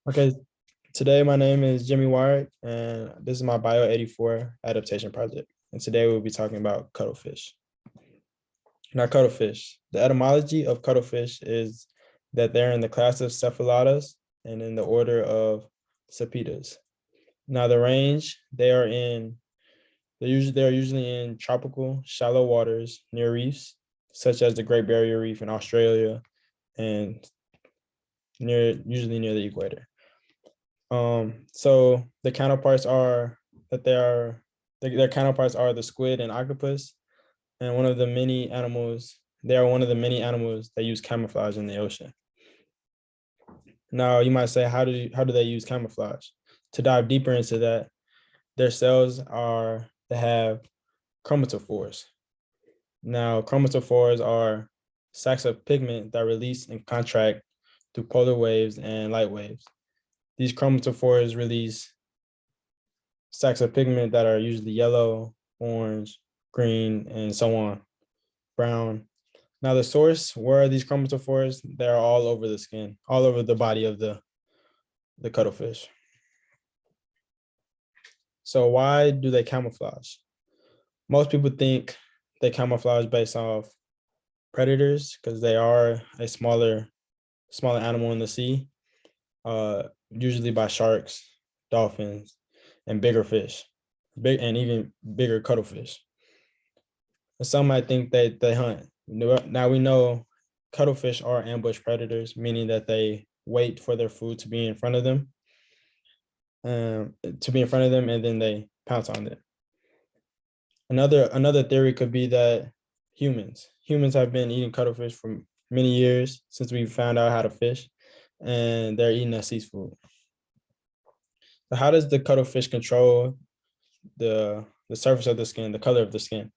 Okay, today my name is Jimmy Wyatt, and this is my Bio 84 Adaptation Project. And today we'll be talking about cuttlefish. Now, cuttlefish. The etymology of cuttlefish is that they're in the class of cephalotas and in the order of Cepidas. Now, the range they are usually in tropical shallow waters near reefs, such as the Great Barrier Reef in Australia and usually near the equator. So the counterparts are that they are their counterparts are the squid and octopus, and they are one of the many animals that use camouflage in the ocean. Now you might say, how do they use camouflage? To dive deeper into that, their cells are they have chromatophores. Now chromatophores are sacs of pigment that release and contract through polar waves and light waves. These chromatophores release sacs of pigment that are usually yellow, orange, green, and so on, brown. Now the source, where are these chromatophores? They're all over the skin, all over the body of the cuttlefish. So why do they camouflage? Most people think they camouflage based off predators because they are a smaller animal in the sea, usually by sharks, dolphins, and bigger fish, and even bigger cuttlefish. Some might think they hunt. Now we know cuttlefish are ambush predators, meaning that they wait for their food to be in front of them, and then they pounce on it. Another theory could be that humans have been eating cuttlefish for many years since we found out how to fish, and they're eating as seafood. So how does the cuttlefish control the surface of the skin, the color of the skin?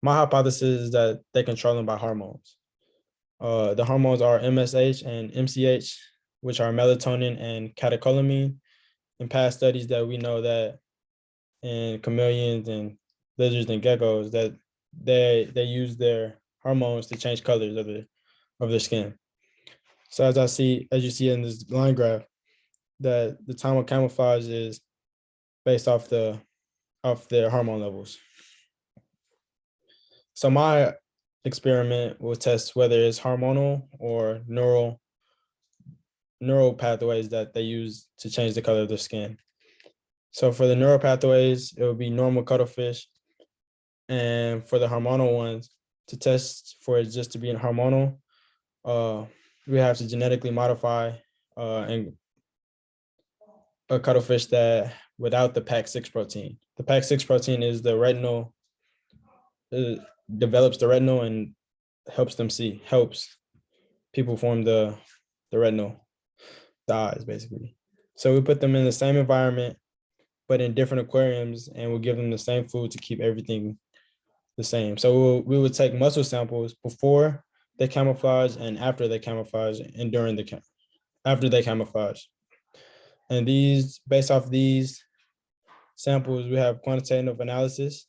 My hypothesis is that they control them by hormones. The hormones are MSH and MCH, which are melatonin and catecholamine. In past studies that we know that in chameleons and lizards and geckos that they use their hormones to change colors of their skin. So as you see in this line graph, that the time of camouflage is based off their hormone levels. So my experiment will test whether it's hormonal or neural pathways that they use to change the color of their skin. So for the neural pathways, it would be normal cuttlefish. And for the hormonal ones, to test for it just to be in hormonal, we have to genetically modify and a cuttlefish that without the PAC6 protein. The PAC6 protein is the retinal, develops the retinal and helps people form the retinal, the eyes basically. So we put them in the same environment, but in different aquariums, and we'll give them the same food to keep everything the same. So we would take muscle samples before they camouflage and after they camouflage and after they camouflage. And based off these samples, we have quantitative analysis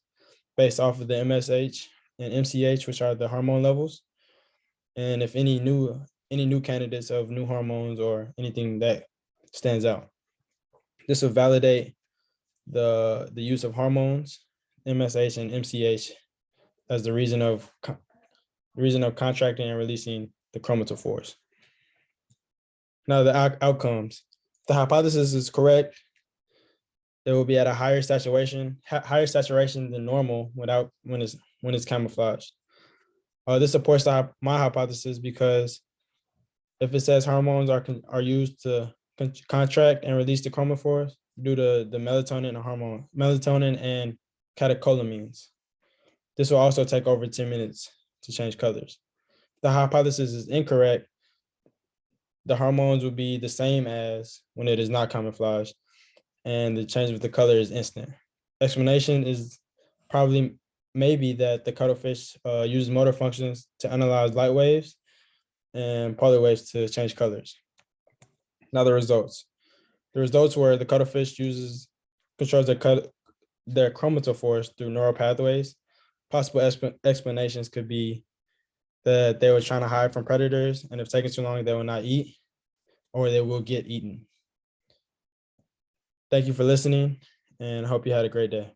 based off of the MSH and MCH, which are the hormone levels. And if any new candidates of new hormones or anything that stands out. This will validate the use of hormones, MSH and MCH, as the reason of contracting and releasing the chromatophores. Now the outcomes. The hypothesis is correct. It will be at a higher saturation than normal when it's camouflaged. This supports my hypothesis because if it says hormones are used to contract and release the chromatophores due to the melatonin and catecholamines. This will also take over 10 minutes to change colors. The hypothesis is incorrect. The hormones will be the same as when it is not camouflaged, and the change of the color is instant. Explanation is maybe that the cuttlefish uses motor functions to analyze light waves and polar waves to change colors. Now the results. The results were the cuttlefish controls their chromatophores through neural pathways. Possible explanations could be that they were trying to hide from predators, and if taking too long, they will not eat. or they will get eaten. Thank you for listening, and I hope you had a great day.